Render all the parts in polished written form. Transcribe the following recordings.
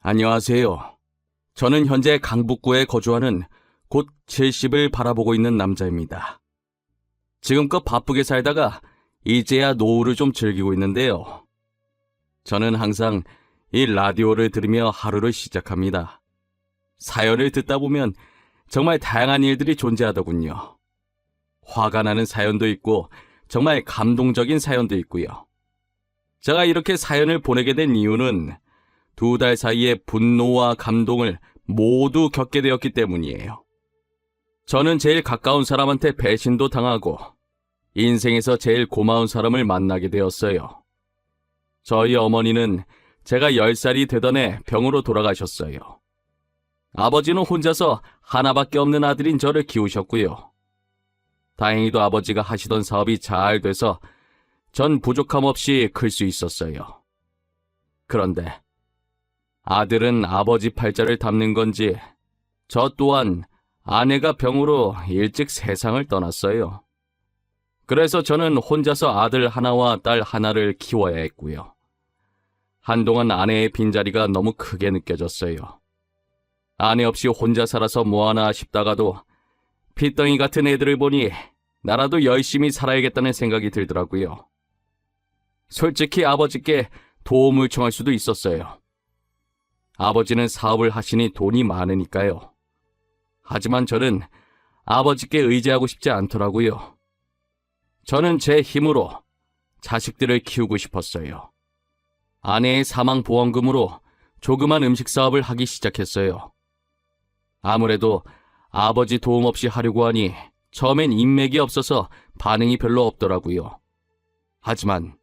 안녕하세요. 저는 현재 강북구에 거주하는 곧 70을 바라보고 있는 남자입니다. 지금껏 바쁘게 살다가 이제야 노후를 좀 즐기고 있는데요. 저는 항상 이 라디오를 들으며 하루를 시작합니다. 사연을 듣다 보면 정말 다양한 일들이 존재하더군요. 화가 나는 사연도 있고 정말 감동적인 사연도 있고요. 제가 이렇게 사연을 보내게 된 이유는 2달 사이에 분노와 감동을 모두 겪게 되었기 때문이에요. 저는 제일 가까운 사람한테 배신도 당하고 인생에서 제일 고마운 사람을 만나게 되었어요. 저희 어머니는 제가 10살이 되던 해 병으로 돌아가셨어요. 아버지는 혼자서 하나밖에 없는 아들인 저를 키우셨고요. 다행히도 아버지가 하시던 사업이 잘 돼서 전 부족함 없이 클 수 있었어요. 그런데 아들은 아버지 팔자를 담는 건지 저 또한 아내가 병으로 일찍 세상을 떠났어요. 그래서 저는 혼자서 아들 하나와 딸 하나를 키워야 했고요. 한동안 아내의 빈자리가 너무 크게 느껴졌어요. 아내 없이 혼자 살아서 뭐하나 싶다가도 핏덩이 같은 애들을 보니 나라도 열심히 살아야겠다는 생각이 들더라고요. 솔직히 아버지께 도움을 청할 수도 있었어요. 아버지는 사업을 하시니 돈이 많으니까요. 하지만 저는 아버지께 의지하고 싶지 않더라고요. 저는 제 힘으로 자식들을 키우고 싶었어요. 아내의 사망보험금으로 조그만 음식 사업을 하기 시작했어요. 아무래도 아버지 도움 없이 하려고 하니 처음엔 인맥이 없어서 반응이 별로 없더라고요. 하지만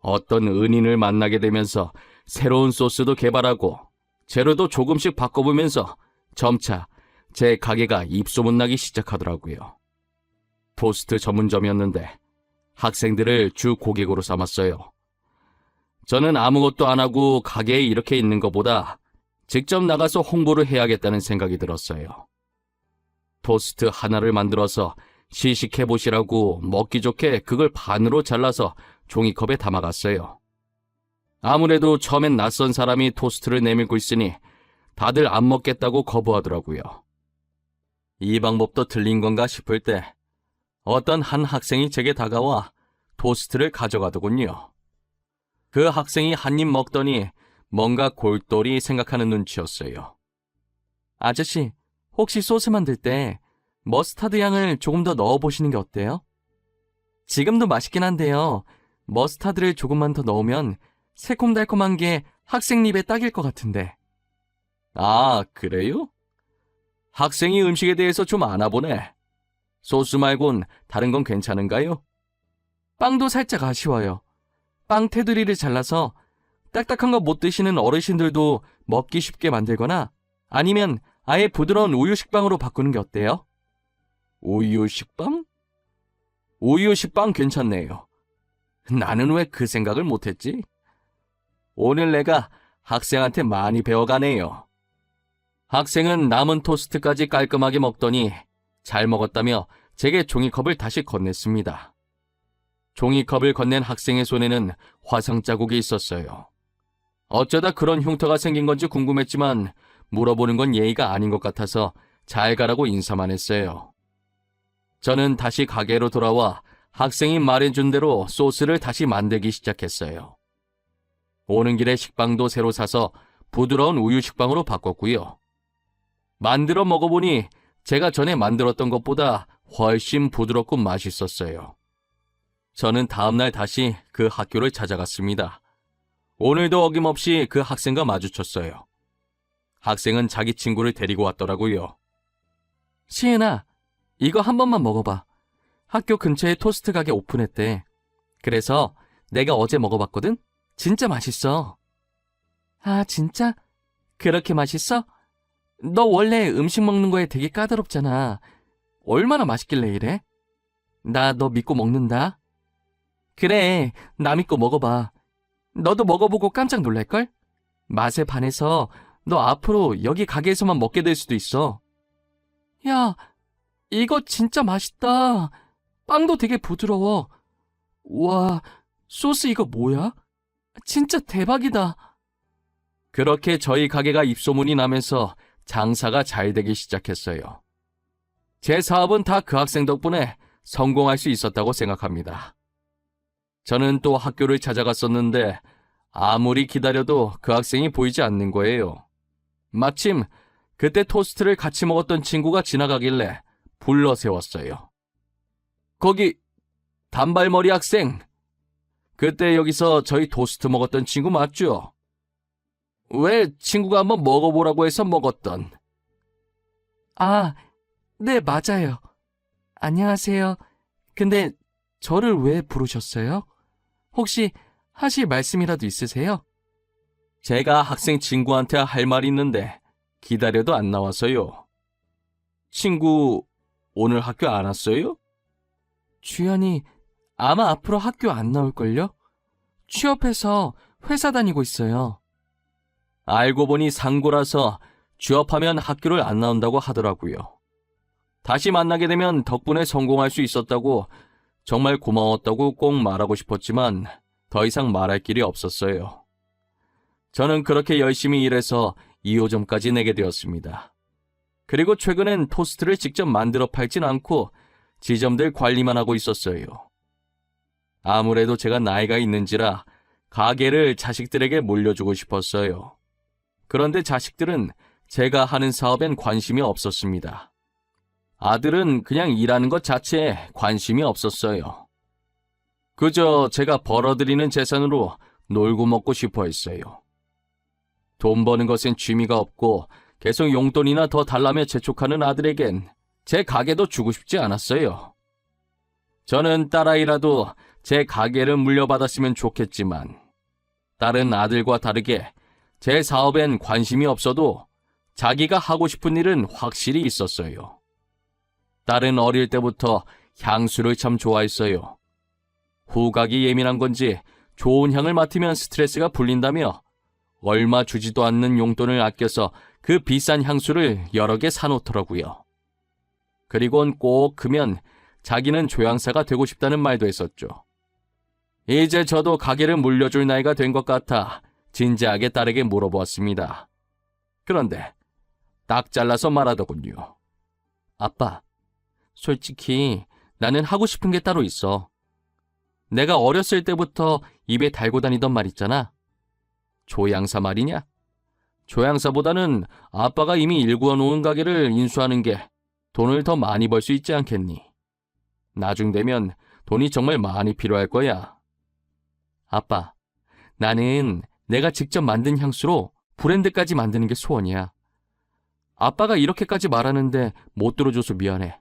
어떤 은인을 만나게 되면서 새로운 소스도 개발하고 재료도 조금씩 바꿔보면서 점차 제 가게가 입소문나기 시작하더라고요. 토스트 전문점이었는데 학생들을 주 고객으로 삼았어요. 저는 아무것도 안 하고 가게에 이렇게 있는 것보다 직접 나가서 홍보를 해야겠다는 생각이 들었어요. 토스트 하나를 만들어서 시식해보시라고 먹기 좋게 그걸 반으로 잘라서 종이컵에 담아갔어요. 아무래도 처음엔 낯선 사람이 토스트를 내밀고 있으니 다들 안 먹겠다고 거부하더라고요. 이 방법도 틀린 건가 싶을 때 어떤 한 학생이 제게 다가와 토스트를 가져가더군요. 그 학생이 한 입 먹더니 뭔가 골똘히 생각하는 눈치였어요. 아저씨, 혹시 소스 만들 때 머스타드 향을 조금 더 넣어보시는 게 어때요? 지금도 맛있긴 한데요. 머스타드를 조금만 더 넣으면 새콤달콤한 게 학생 입에 딱일 것 같은데. 아, 그래요? 학생이 음식에 대해서 좀 아나 보네. 소스 말곤 다른 건 괜찮은가요? 빵도 살짝 아쉬워요. 빵 테두리를 잘라서 딱딱한 거 못 드시는 어르신들도 먹기 쉽게 만들거나 아니면 아예 부드러운 우유 식빵으로 바꾸는 게 어때요? 우유 식빵? 우유 식빵 괜찮네요. 나는 왜 그 생각을 못했지? 오늘 내가 학생한테 많이 배워가네요. 학생은 남은 토스트까지 깔끔하게 먹더니 잘 먹었다며 제게 종이컵을 다시 건넸습니다. 종이컵을 건넨 학생의 손에는 화상 자국이 있었어요. 어쩌다 그런 흉터가 생긴 건지 궁금했지만 물어보는 건 예의가 아닌 것 같아서 잘 가라고 인사만 했어요. 저는 다시 가게로 돌아와 학생이 말해준 대로 소스를 다시 만들기 시작했어요. 오는 길에 식빵도 새로 사서 부드러운 우유 식빵으로 바꿨고요. 만들어 먹어보니 제가 전에 만들었던 것보다 훨씬 부드럽고 맛있었어요. 저는 다음날 다시 그 학교를 찾아갔습니다. 오늘도 어김없이 그 학생과 마주쳤어요. 학생은 자기 친구를 데리고 왔더라고요. 시은아, 이거 한 번만 먹어봐. 학교 근처에 토스트 가게 오픈했대. 그래서 내가 어제 먹어봤거든? 진짜 맛있어. 아, 진짜? 그렇게 맛있어? 너 원래 음식 먹는 거에 되게 까다롭잖아. 얼마나 맛있길래 이래? 나 너 믿고 먹는다. 그래, 나 믿고 먹어봐. 너도 먹어보고 깜짝 놀랄걸? 맛에 반해서 너 앞으로 여기 가게에서만 먹게 될 수도 있어. 야, 이거 진짜 맛있다. 빵도 되게 부드러워. 와, 소스 이거 뭐야? 진짜 대박이다. 그렇게 저희 가게가 입소문이 나면서 장사가 잘 되기 시작했어요. 제 사업은 다 그 학생 덕분에 성공할 수 있었다고 생각합니다. 저는 또 학교를 찾아갔었는데 아무리 기다려도 그 학생이 보이지 않는 거예요. 마침 그때 토스트를 같이 먹었던 친구가 지나가길래 불러 세웠어요. 거기 단발머리 학생, 그때 여기서 저희 토스트 먹었던 친구 맞죠? 왜 친구가 한번 먹어보라고 해서 먹었던. 아, 네, 맞아요. 안녕하세요. 근데 저를 왜 부르셨어요? 혹시 하실 말씀이라도 있으세요? 제가 학생 친구한테 할 말이 있는데 기다려도 안 나와서요. 친구 오늘 학교 안 왔어요? 주연이 아마 앞으로 학교 안 나올걸요? 취업해서 회사 다니고 있어요. 알고 보니 상고라서 취업하면 학교를 안 나온다고 하더라고요. 다시 만나게 되면 덕분에 성공할 수 있었다고 정말 고마웠다고 꼭 말하고 싶었지만 더 이상 말할 길이 없었어요. 저는 그렇게 열심히 일해서 2호점까지 내게 되었습니다. 그리고 최근엔 토스트를 직접 만들어 팔진 않고 지점들 관리만 하고 있었어요. 아무래도 제가 나이가 있는지라 가게를 자식들에게 물려주고 싶었어요. 그런데 자식들은 제가 하는 사업엔 관심이 없었습니다. 아들은 그냥 일하는 것 자체에 관심이 없었어요. 그저 제가 벌어들이는 재산으로 놀고 먹고 싶어 했어요. 돈 버는 것엔 취미가 없고 계속 용돈이나 더 달라며 재촉하는 아들에겐 제 가게도 주고 싶지 않았어요. 저는 딸아이라도 제 가게를 물려받았으면 좋겠지만 다른 아들과 다르게 제 사업엔 관심이 없어도 자기가 하고 싶은 일은 확실히 있었어요. 딸은 어릴 때부터 향수를 참 좋아했어요. 후각이 예민한 건지 좋은 향을 맡으면 스트레스가 풀린다며 얼마 주지도 않는 용돈을 아껴서 그 비싼 향수를 여러 개 사놓더라고요. 그리곤 꼭 크면 자기는 조향사가 되고 싶다는 말도 했었죠. 이제 저도 가게를 물려줄 나이가 된 것 같아 진지하게 딸에게 물어보았습니다. 그런데 딱 잘라서 말하더군요. 아빠, 솔직히 나는 하고 싶은 게 따로 있어. 내가 어렸을 때부터 입에 달고 다니던 말 있잖아. 조향사 말이냐? 조향사보다는 아빠가 이미 일구어 놓은 가게를 인수하는 게 돈을 더 많이 벌 수 있지 않겠니? 나중 되면 돈이 정말 많이 필요할 거야. 아빠, 나는 내가 직접 만든 향수로 브랜드까지 만드는 게 소원이야. 아빠가 이렇게까지 말하는데 못 들어줘서 미안해.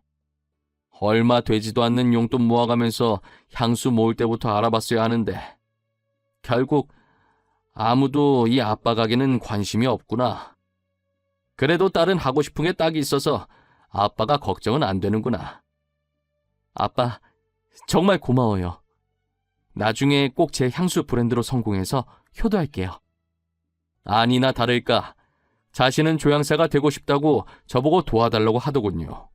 얼마 되지도 않는 용돈 모아가면서 향수 모을 때부터 알아봤어야 하는데 결국 아무도 이 아빠 가게는 관심이 없구나. 그래도 딸은 하고 싶은 게 딱 있어서 아빠가 걱정은 안 되는구나. 아빠, 정말 고마워요. 나중에 꼭 제 향수 브랜드로 성공해서 효도할게요. 아니나 다를까 자신은 조향사가 되고 싶다고 저보고 도와달라고 하더군요.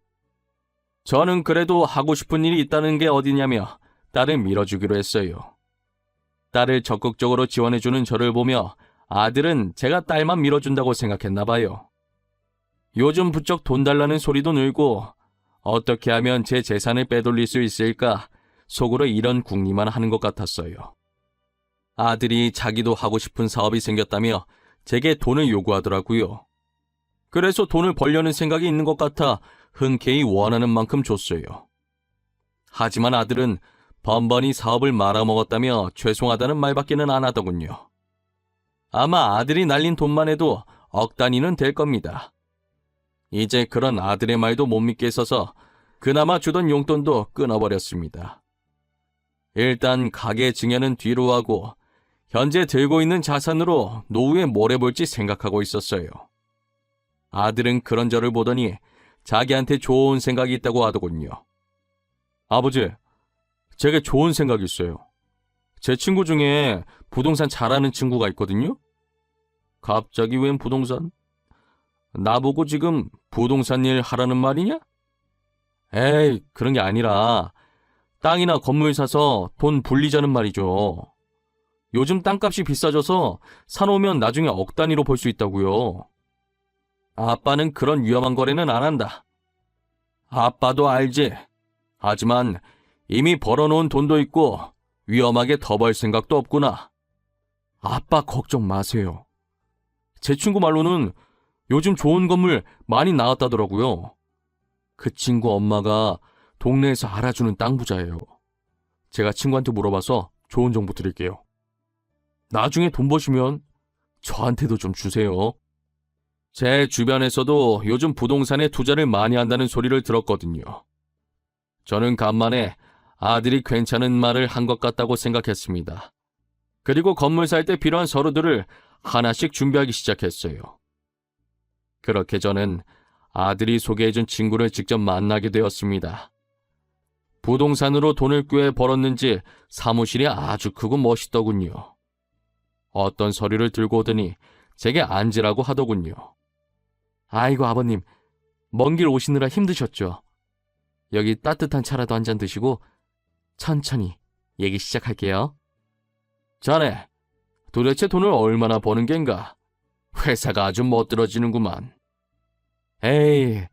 저는 그래도 하고 싶은 일이 있다는 게 어디냐며 딸을 밀어주기로 했어요. 딸을 적극적으로 지원해주는 저를 보며 아들은 제가 딸만 밀어준다고 생각했나 봐요. 요즘 부쩍 돈 달라는 소리도 늘고 어떻게 하면 제 재산을 빼돌릴 수 있을까 속으로 이런 궁리만 하는 것 같았어요. 아들이 자기도 하고 싶은 사업이 생겼다며 제게 돈을 요구하더라고요. 그래서 돈을 벌려는 생각이 있는 것 같아 흔쾌히 원하는 만큼 줬어요. 하지만 아들은 번번이 사업을 말아먹었다며 죄송하다는 말밖에는 안 하더군요. 아마 아들이 날린 돈만 해도 억 단위는 될 겁니다. 이제 그런 아들의 말도 못 믿겠어서 그나마 주던 용돈도 끊어버렸습니다. 일단 가게 증여는 뒤로 하고 현재 들고 있는 자산으로 노후에 뭘 해볼지 생각하고 있었어요. 아들은 그런 저를 보더니 자기한테 좋은 생각이 있다고 하더군요. 아버지, 제게 좋은 생각이 있어요. 제 친구 중에 부동산 잘하는 친구가 있거든요. 갑자기 웬 부동산? 나보고 지금 부동산 일 하라는 말이냐? 에이, 그런 게 아니라 땅이나 건물 사서 돈 불리자는 말이죠. 요즘 땅값이 비싸져서 사놓으면 나중에 억 단위로 벌 수 있다고요. 아빠는 그런 위험한 거래는 안 한다. 아빠도 알지. 하지만 이미 벌어놓은 돈도 있고 위험하게 더 벌 생각도 없구나. 아빠 걱정 마세요. 제 친구 말로는 요즘 좋은 건물 많이 나왔다더라고요. 그 친구 엄마가 동네에서 알아주는 땅 부자예요. 제가 친구한테 물어봐서 좋은 정보 드릴게요. 나중에 돈 버시면 저한테도 좀 주세요. 제 주변에서도 요즘 부동산에 투자를 많이 한다는 소리를 들었거든요. 저는 간만에 아들이 괜찮은 말을 한 것 같다고 생각했습니다. 그리고 건물 살 때 필요한 서류들을 하나씩 준비하기 시작했어요. 그렇게 저는 아들이 소개해준 친구를 직접 만나게 되었습니다. 부동산으로 돈을 꽤 벌었는지 사무실이 아주 크고 멋있더군요. 어떤 서류를 들고 오더니 제게 앉으라고 하더군요. 아이고 아버님, 먼 길 오시느라 힘드셨죠? 여기 따뜻한 차라도 한 잔 드시고 천천히 얘기 시작할게요. 자네, 도대체 돈을 얼마나 버는 겐가? 회사가 아주 멋들어지는구만. 에이,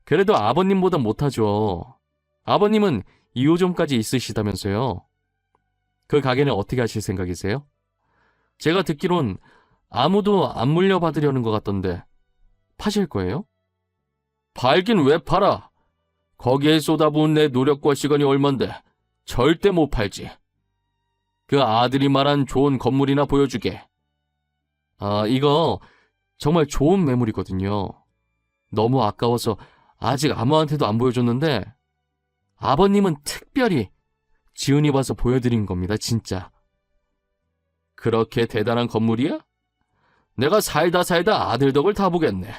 그래도 아버님보다 못하죠. 아버님은 2호점까지 있으시다면서요. 그 가게는 어떻게 하실 생각이세요? 제가 듣기론 아무도 안 물려받으려는 것 같던데 파실 거예요? 팔긴 왜 팔아? 거기에 쏟아부은 내 노력과 시간이 얼만데 절대 못 팔지. 그 아들이 말한 좋은 건물이나 보여주게. 이거 정말 좋은 매물이거든요. 너무 아까워서 아직 아무한테도 안 보여줬는데 아버님은 특별히 지은이 봐서 보여드린 겁니다, 진짜. 그렇게 대단한 건물이야? 내가 살다 아들 덕을 다 보겠네.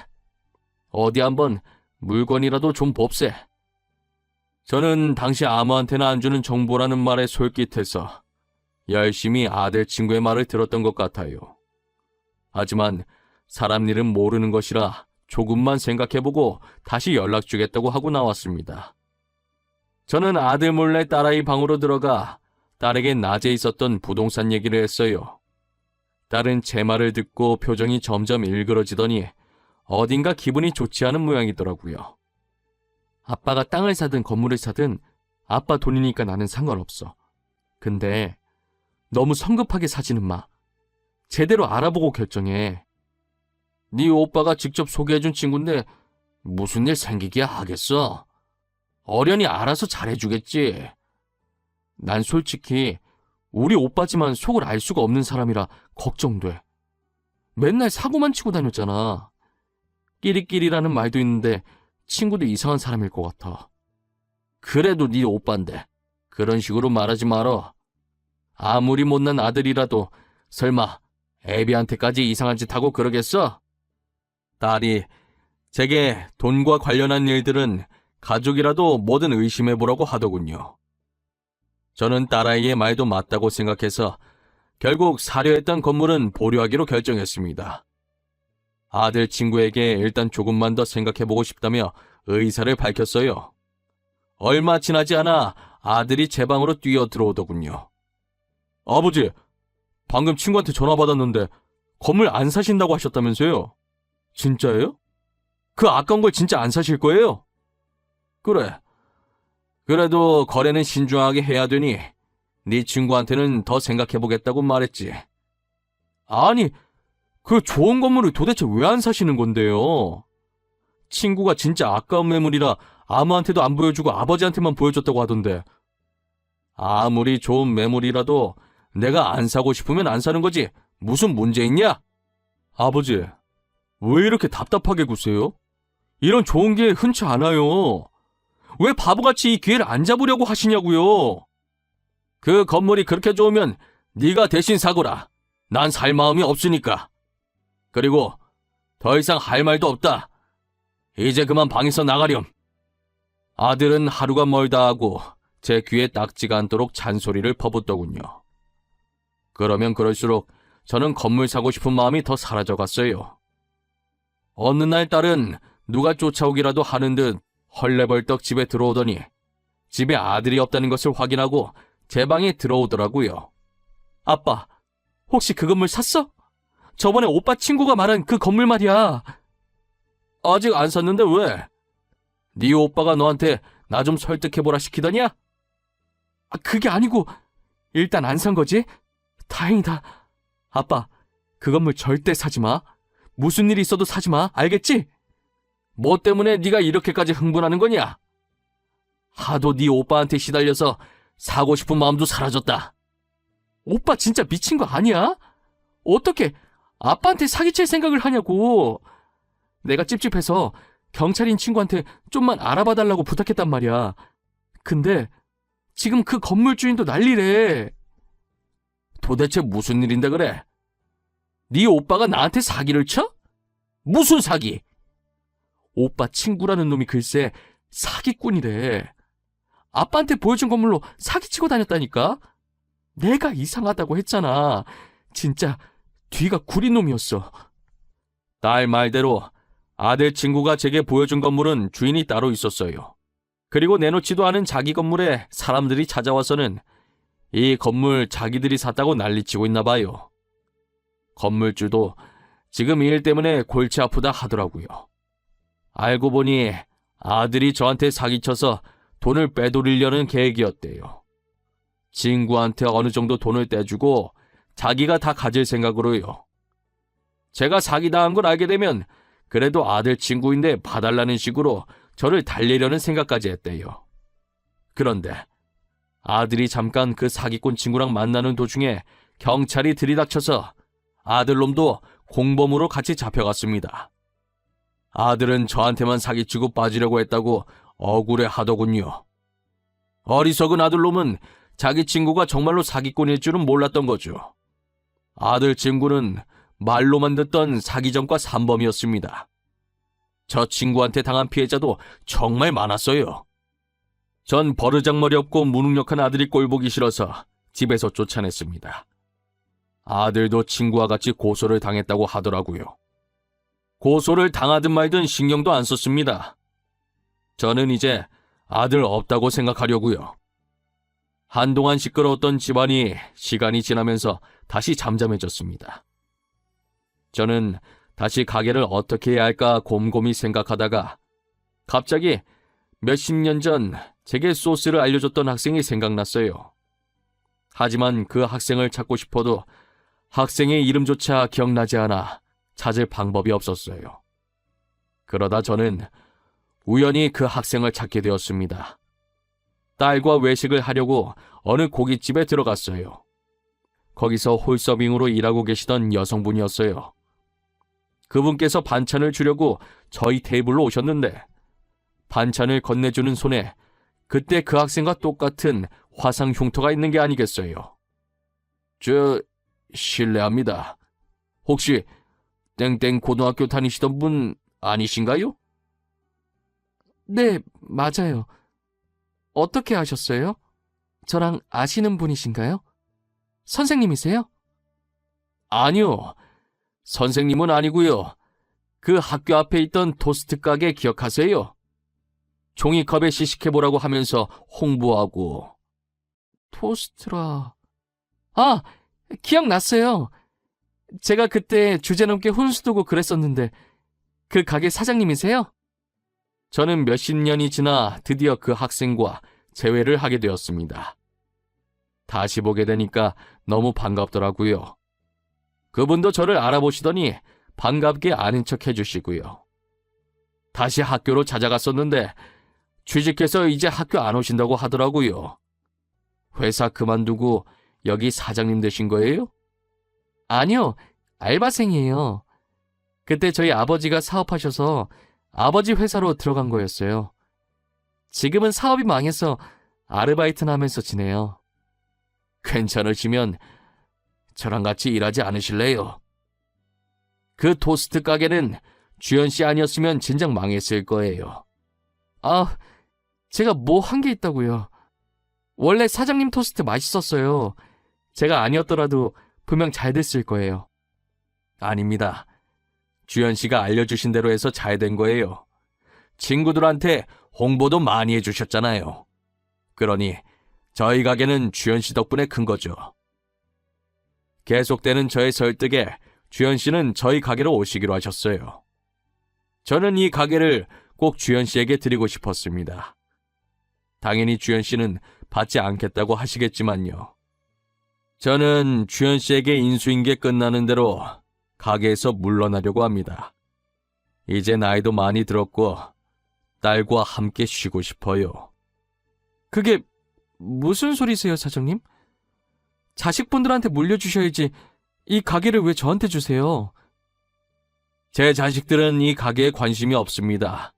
어디 한번 물건이라도 좀 봅세. 저는 당시 아무한테나 안 주는 정보라는 말에 솔깃해서 열심히 아들 친구의 말을 들었던 것 같아요. 하지만 사람 일은 모르는 것이라 조금만 생각해보고 다시 연락 주겠다고 하고 나왔습니다. 저는 아들 몰래 딸아이 방으로 들어가 딸에게 낮에 있었던 부동산 얘기를 했어요. 딸은 제 말을 듣고 표정이 점점 일그러지더니 어딘가 기분이 좋지 않은 모양이더라고요. 아빠가 땅을 사든 건물을 사든 아빠 돈이니까 나는 상관없어. 근데 너무 성급하게 사지는 마. 제대로 알아보고 결정해. 네 오빠가 직접 소개해준 친구인데 무슨 일 생기기야 하겠어. 어련히 알아서 잘해주겠지. 난 솔직히 우리 오빠지만 속을 알 수가 없는 사람이라 걱정돼. 맨날 사고만 치고 다녔잖아. 끼리끼리라는 말도 있는데 친구도 이상한 사람일 것 같아. 그래도 네 오빠인데 그런 식으로 말하지 말어. 아무리 못난 아들이라도 설마 애비한테까지 이상한 짓 하고 그러겠어? 딸이 제게 돈과 관련한 일들은 가족이라도 뭐든 의심해보라고 하더군요. 저는 딸아이의 말도 맞다고 생각해서 결국 사려 했던 건물은 보류하기로 결정했습니다. 아들 친구에게 일단 조금만 더 생각해보고 싶다며 의사를 밝혔어요. 얼마 지나지 않아 아들이 제 방으로 뛰어 들어오더군요. 아버지, 방금 친구한테 전화 받았는데 건물 안 사신다고 하셨다면서요? 진짜예요? 그 아까운 걸 진짜 안 사실 거예요? 그래. 그래도 거래는 신중하게 해야 되니 네 친구한테는 더 생각해보겠다고 말했지. 아니, 그 좋은 건물을 도대체 왜 안 사시는 건데요? 친구가 진짜 아까운 매물이라 아무한테도 안 보여주고 아버지한테만 보여줬다고 하던데. 아무리 좋은 매물이라도 내가 안 사고 싶으면 안 사는 거지 무슨 문제 있냐? 아버지, 왜 이렇게 답답하게 구세요? 이런 좋은 기회 흔치 않아요. 왜 바보같이 이 기회를 안 잡으려고 하시냐고요? 그 건물이 그렇게 좋으면 네가 대신 사거라. 난 살 마음이 없으니까. 그리고 더 이상 할 말도 없다. 이제 그만 방에서 나가렴. 아들은 하루가 멀다 하고 제 귀에 딱지가 않도록 잔소리를 퍼붓더군요. 그러면 그럴수록 저는 건물 사고 싶은 마음이 더 사라져갔어요. 어느 날 딸은 누가 쫓아오기라도 하는 듯 헐레벌떡 집에 들어오더니 집에 아들이 없다는 것을 확인하고 제 방에 들어오더라고요. 아빠, 혹시 그 건물 샀어? 저번에 오빠 친구가 말한 그 건물 말이야. 아직 안 샀는데 왜? 네 오빠가 너한테 나 좀 설득해보라 시키더냐? 그게 아니고 일단 안 산 거지? 다행이다. 아빠, 그 건물 절대 사지 마. 무슨 일이 있어도 사지 마. 알겠지? 뭐 때문에 네가 이렇게까지 흥분하는 거냐? 하도 네 오빠한테 시달려서 사고 싶은 마음도 사라졌다. 오빠 진짜 미친 거 아니야? 어떻게 아빠한테 사기칠 생각을 하냐고. 내가 찝찝해서 경찰인 친구한테 좀만 알아봐 달라고 부탁했단 말이야. 근데 지금 그 건물 주인도 난리래. 도대체 무슨 일인데 그래? 네 오빠가 나한테 사기를 쳐? 무슨 사기? 오빠 친구라는 놈이 글쎄 사기꾼이래. 아빠한테 보여준 건물로 사기치고 다녔다니까. 내가 이상하다고 했잖아. 진짜 뒤가 구린 놈이었어. 딸 말대로 아들 친구가 제게 보여준 건물은 주인이 따로 있었어요. 그리고 내놓지도 않은 자기 건물에 사람들이 찾아와서는 이 건물 자기들이 샀다고 난리치고 있나 봐요. 건물주도 지금 이 일 때문에 골치 아프다 하더라고요. 알고 보니 아들이 저한테 사기쳐서 돈을 빼돌리려는 계획이었대요. 친구한테 어느 정도 돈을 떼주고 자기가 다 가질 생각으로요. 제가 사기당한 걸 알게 되면 그래도 아들 친구인데 봐달라는 식으로 저를 달래려는 생각까지 했대요. 그런데 아들이 잠깐 그 사기꾼 친구랑 만나는 도중에 경찰이 들이닥쳐서 아들놈도 공범으로 같이 잡혀갔습니다. 아들은 저한테만 사기치고 빠지려고 했다고 억울해 하더군요. 어리석은 아들놈은 자기 친구가 정말로 사기꾼일 줄은 몰랐던 거죠. 아들 친구는 말로만 듣던 사기전과 산범이었습니다. 저 친구한테 당한 피해자도 정말 많았어요. 전 버르장머리 없고 무능력한 아들이 꼴보기 싫어서 집에서 쫓아냈습니다. 아들도 친구와 같이 고소를 당했다고 하더라고요. 고소를 당하든 말든 신경도 안 썼습니다. 저는 이제 아들 없다고 생각하려고요. 한동안 시끄러웠던 집안이 시간이 지나면서 다시 잠잠해졌습니다. 저는 다시 가게를 어떻게 해야 할까 곰곰이 생각하다가 갑자기 몇십 년 전 제게 소스를 알려줬던 학생이 생각났어요. 하지만 그 학생을 찾고 싶어도 학생의 이름조차 기억나지 않아 찾을 방법이 없었어요. 그러다 저는 우연히 그 학생을 찾게 되었습니다. 딸과 외식을 하려고 어느 고깃집에 들어갔어요. 거기서 홀서빙으로 일하고 계시던 여성분이었어요. 그분께서 반찬을 주려고 저희 테이블로 오셨는데 반찬을 건네주는 손에 그때 그 학생과 똑같은 화상 흉터가 있는 게 아니겠어요. 실례합니다. 혹시 땡땡 고등학교 다니시던 분 아니신가요? 네, 맞아요. 어떻게 아셨어요? 저랑 아시는 분이신가요? 선생님이세요? 아니요. 선생님은 아니고요. 그 학교 앞에 있던 토스트 가게 기억하세요? 종이컵에 시식해보라고 하면서 홍보하고. 토스트라. 아, 기억났어요. 제가 그때 주제넘게 혼수 두고 그랬었는데 그 가게 사장님이세요? 저는 몇십 년이 지나 드디어 그 학생과 재회를 하게 되었습니다. 다시 보게 되니까 너무 반갑더라고요. 그분도 저를 알아보시더니 반갑게 아는 척 해주시고요. 다시 학교로 찾아갔었는데 취직해서 이제 학교 안 오신다고 하더라고요. 회사 그만두고 여기 사장님 되신 거예요? 아니요, 알바생이에요. 그때 저희 아버지가 사업하셔서 아버지 회사로 들어간 거였어요. 지금은 사업이 망해서 아르바이트나 하면서 지내요. 괜찮으시면 저랑 같이 일하지 않으실래요? 그 토스트 가게는 주연 씨 아니었으면 진작 망했을 거예요. 아, 제가 뭐 한 게 있다고요. 원래 사장님 토스트 맛있었어요. 제가 아니었더라도 분명 잘 됐을 거예요. 아닙니다. 주연 씨가 알려주신 대로 해서 잘 된 거예요. 친구들한테 홍보도 많이 해주셨잖아요. 그러니 저희 가게는 주연 씨 덕분에 큰 거죠. 계속되는 저의 설득에 주현 씨는 저희 가게로 오시기로 하셨어요. 저는 이 가게를 꼭 주현 씨에게 드리고 싶었습니다. 당연히 주현 씨는 받지 않겠다고 하시겠지만요. 저는 주현 씨에게 인수인계 끝나는 대로 가게에서 물러나려고 합니다. 이제 나이도 많이 들었고 딸과 함께 쉬고 싶어요. 그게 무슨 소리세요, 사장님? 자식분들한테 물려주셔야지 이 가게를 왜 저한테 주세요? 제 자식들은 이 가게에 관심이 없습니다.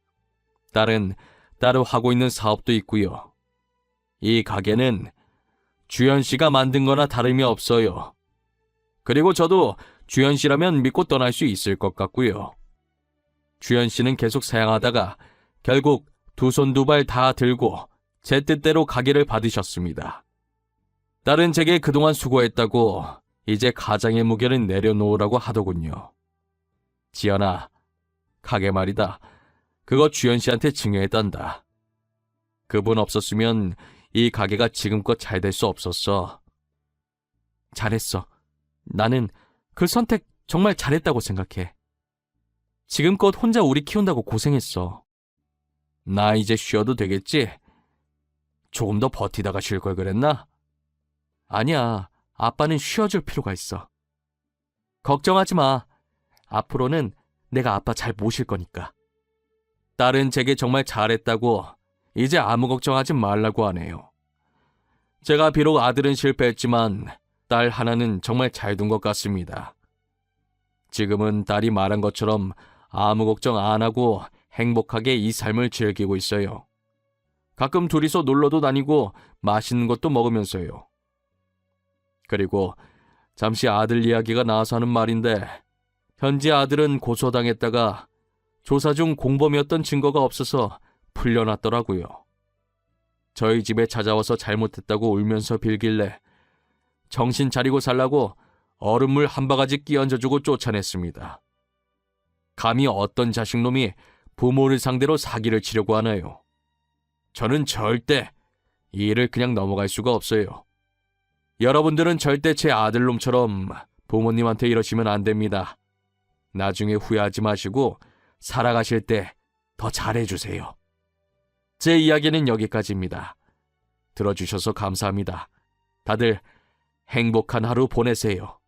딸은 따로 하고 있는 사업도 있고요. 이 가게는 주현 씨가 만든 거나 다름이 없어요. 그리고 저도 주현 씨라면 믿고 떠날 수 있을 것 같고요. 주현 씨는 계속 사양하다가 결국 두 손 두 발 다 들고 제 뜻대로 가게를 받으셨습니다. 딸은 제게 그동안 수고했다고 이제 가장의 무게를 내려놓으라고 하더군요. 지연아, 가게 말이다. 그거 주현 씨한테 증여했단다. 그분 없었으면 이 가게가 지금껏 잘 될 수 없었어. 잘했어. 나는 그 선택 정말 잘했다고 생각해. 지금껏 혼자 우리 키운다고 고생했어. 나 이제 쉬어도 되겠지? 조금 더 버티다가 쉴 걸 그랬나? 아니야. 아빠는 쉬어줄 필요가 있어. 걱정하지 마. 앞으로는 내가 아빠 잘 모실 거니까. 딸은 제게 정말 잘했다고 이제 아무 걱정하지 말라고 하네요. 제가 비록 아들은 실패했지만 딸 하나는 정말 잘 둔 것 같습니다. 지금은 딸이 말한 것처럼 아무 걱정 안 하고 행복하게 이 삶을 즐기고 있어요. 가끔 둘이서 놀러도 다니고 맛있는 것도 먹으면서요. 그리고 잠시 아들 이야기가 나와서 하는 말인데 현지 아들은 고소당했다가 조사 중 공범이었던 증거가 없어서 풀려났더라고요. 저희 집에 찾아와서 잘못했다고 울면서 빌길래 정신 차리고 살라고 얼음물 한 바가지 끼얹어주고 쫓아냈습니다. 감히 어떤 자식놈이 부모를 상대로 사기를 치려고 하나요? 저는 절대 이 일을 그냥 넘어갈 수가 없어요. 여러분들은 절대 제 아들놈처럼 부모님한테 이러시면 안 됩니다. 나중에 후회하지 마시고 살아가실 때 더 잘해주세요. 제 이야기는 여기까지입니다. 들어주셔서 감사합니다. 다들 행복한 하루 보내세요.